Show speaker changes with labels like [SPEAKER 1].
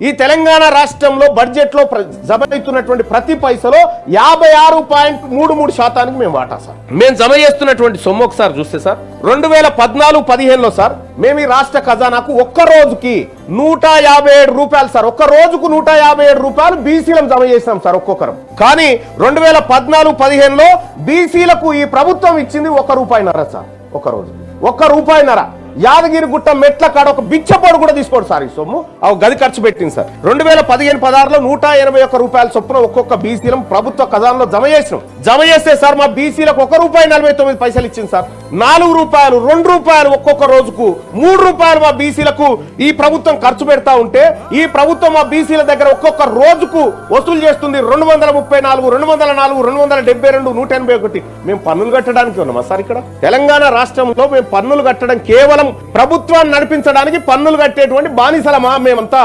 [SPEAKER 1] ఈ తెలంగాణ రాష్ట్రంలో బడ్జెట్ లో జమ అవుతున్నటువంటి ప్రతి పైసలో 56.33% మేము వాటా సార్. మేము జమ చేస్తున్నటువంటి సొమ్ము ఒకసారి చూస్తే సార్ 2014-15లో సార్ మేము ఈ రాష్ట్ర ఖజానాకు ఒక్క రోజుకి 157 రూపాయలు సార్, ఒక్క రోజుకు 157 రూపాయలు బీసీలకు జమ చేసినాం సార్ ఒక్కొక్కరం. కానీ 2014-15లో బీసీలకు ఈ ప్రభుత్వం ఇచ్చింది ₹1 సార్. ఒక రోజు ₹1. యాదగిరిగుట్ట మెట్ల కాడ ఒక బిచ్చపోడు కూడా తీసుకోడు సార్ ఈ సొమ్ము, గది ఖర్చు పెట్టింది సార్. 2015-16లో ₹181 చొప్పున ఒక్కొక్క బీసీలం ప్రభుత్వ ఖజానాలో జమ చేస్తే సార్ మా బీసీలకు ₹1.49 ఇచ్చింది సార్. ₹4, ₹2 ఒక్కొక్క రోజుకు ₹3 మా బీసీలకు ఈ ప్రభుత్వం ఖర్చు పెడతా ఉంటే ఈ ప్రభుత్వం మా బీసీల దగ్గర ఒక్కొక్క రోజుకు వసూలు చేస్తుంది 234, 204, 272, 181. మేము పన్నులు కట్టడానికి ఉన్నామా సార్? ఇక్కడ తెలంగాణ రాష్ట్రంలో మేము పన్నులు కట్టడం కేవలం ప్రభుత్వాన్ని నడిపించడానికి పన్నులు కట్టేటువంటి బానిసలమా మేమంతా?